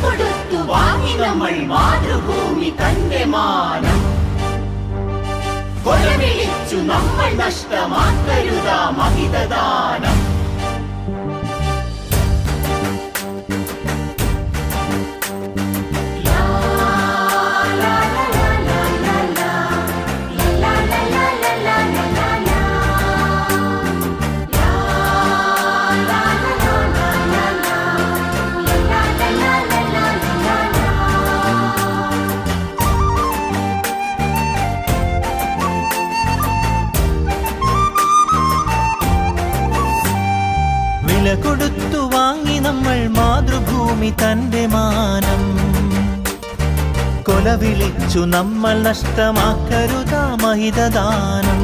കൊടുത്തു വാങ്ങി നമ്മൾ മാതൃഭൂമി തന്റെ മാനം. കൊലവിളിച്ചു നമ്മൾ നഷ്ടമാക്കരുതാ മഹിതദാനം. വില കൊടുത്തു വാങ്ങി നമ്മൾ മാതൃഭൂമി തന്റെ മാനം. കൊലവിളിച്ചു നമ്മൾ നഷ്ടമാക്കരുതാ മഹിതദാനം.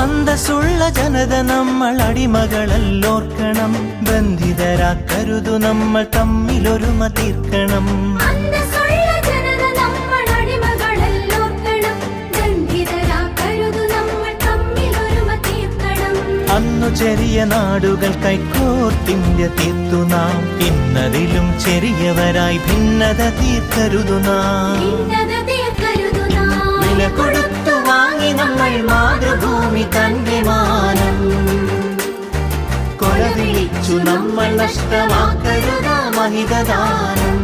അന്തസ്സുള്ള ജനത നമ്മൾ അടിമകളല്ലോർക്കണം. ബന്ധിതരാക്കരുതു നമ്മൾ തമ്മിലൊരുമ തീർക്കണം. അന്നു ചെറിയ നാടുകൾ കൈക്കോർത്തിന്ത്യ തീർത്തു നാം. ഇന്നതിലും ചെറിയവരായി ഭിന്നത തീർക്കരുതു നാം. വില കൊടുത്തു വാങ്ങി നമ്മൾ മാതൃഭൂമി തന്റെ മാനം. കൊലവിളിച്ചു നമ്മൾ നഷ്ടമാക്കരുതാ മഹിതദാനം.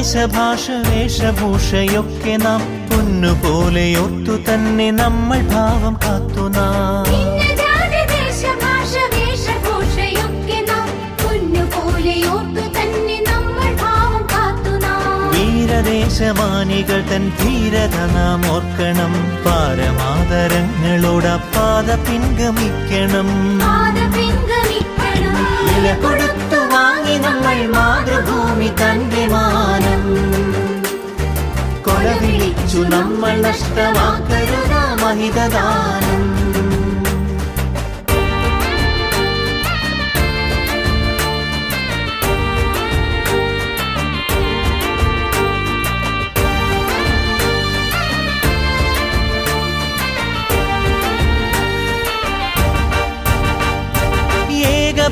ദേശഭാഷ വേഷഭൂഷയൊക്കെ നാം പൊന്നുപോലെ ഓർത്തു തന്നെ നമ്മൾ ഭാവം കാത്തു നാം. വീരദേശമാനികൾ തൻ ധീരത നാം ഓർക്കണം. പാരമാതരങ്ങളോട് പാത പിൻഗമിക്കണം. വില കൊടുത്തു വാങ്ങി നമ്മൾ മാതൃഭൂമി തന്റെ മാനം. കൊലവിളിച്ചു നമ്മൾ നഷ്ടമാക്കരുതാ മഹിതദാനം.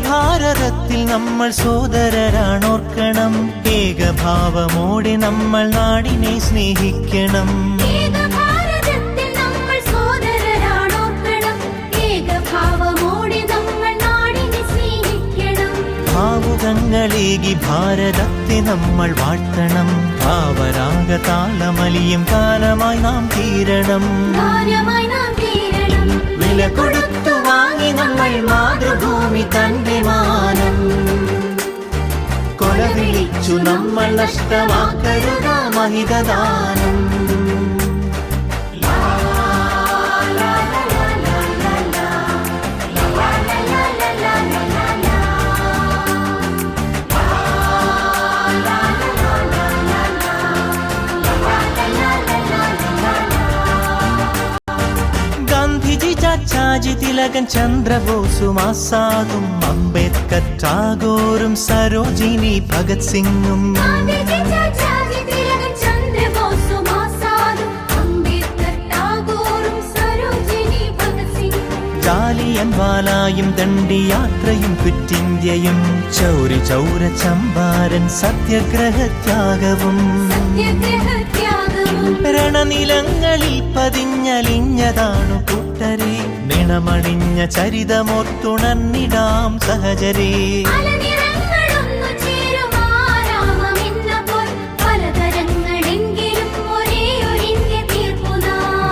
ഭാരതത്തിൽ നമ്മൾ സോദരരാണോർക്കണം. ഏകഭാവമോടെ നമ്മൾ നാടിനെ സ്നേഹിക്കണം. ഭാവുകങ്ങളേകി ഭാരതത്തെ നമ്മൾ വാഴ്ത്തണം. ഭാവരാഗ താളമലിയും കാലമായി നാം തീരണം. വില കൊടുത്തു വാങ്ങി നമ്മൾ മാതൃഭൂമി തന്റെ മാനം. കൊലവിളിച്ചു നമ്മൾ നഷ്ടമാക്കരുതാ മഹിതദാനം. ചാച്ചാജി തിലകൻ ചന്ദ്രബോസും ആസാദും അംബേദ്കർ ടാഗോറും സരോജിനി ഭഗത് സിംഗും ജാലിയൻവാലായും ദണ്ഡിയാത്രയും ക്വിറ്റിന്ത്യയും ചൗരി ചൗര ചമ്പാരൻ സത്യാഗ്രഹത്യാഗവും രണനിലങ്ങളിൽ പതിഞ്ഞലിഞ്ഞതാണു കൂട്ടരെ. നിണമണിഞ്ഞ ചരിതമോർത്തുണർന്നിടാം സഹചരേ.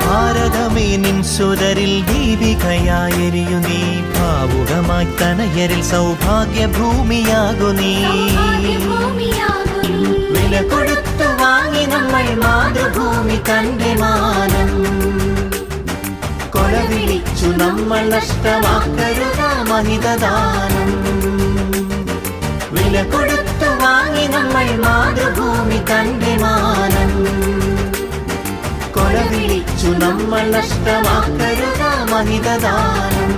ഭാരതമേ നിൻ സുതരിൽ ദീപികയായെരിയു നീ ഭാവുകമായി തനയരിൽ സൗഭാഗ്യ ഭൂമിയാകു നീ വില കൊടുത്തു വാങ്ങി നമ്മൾ മാതൃഭൂമി തന്റെ മാനം കൊല വിളിച്ചു നമ്മൾ നഷ്ടമാക്കരുത മഹിതദാനം വില കൊടുത്തു വാങ്ങി നമ്മൾ മാതൃഭൂമി തന്റെ മാനം കൊല വിളിച്ചു നമ്മൾ നഷ്ടമാക്കരുത മഹിതദാനം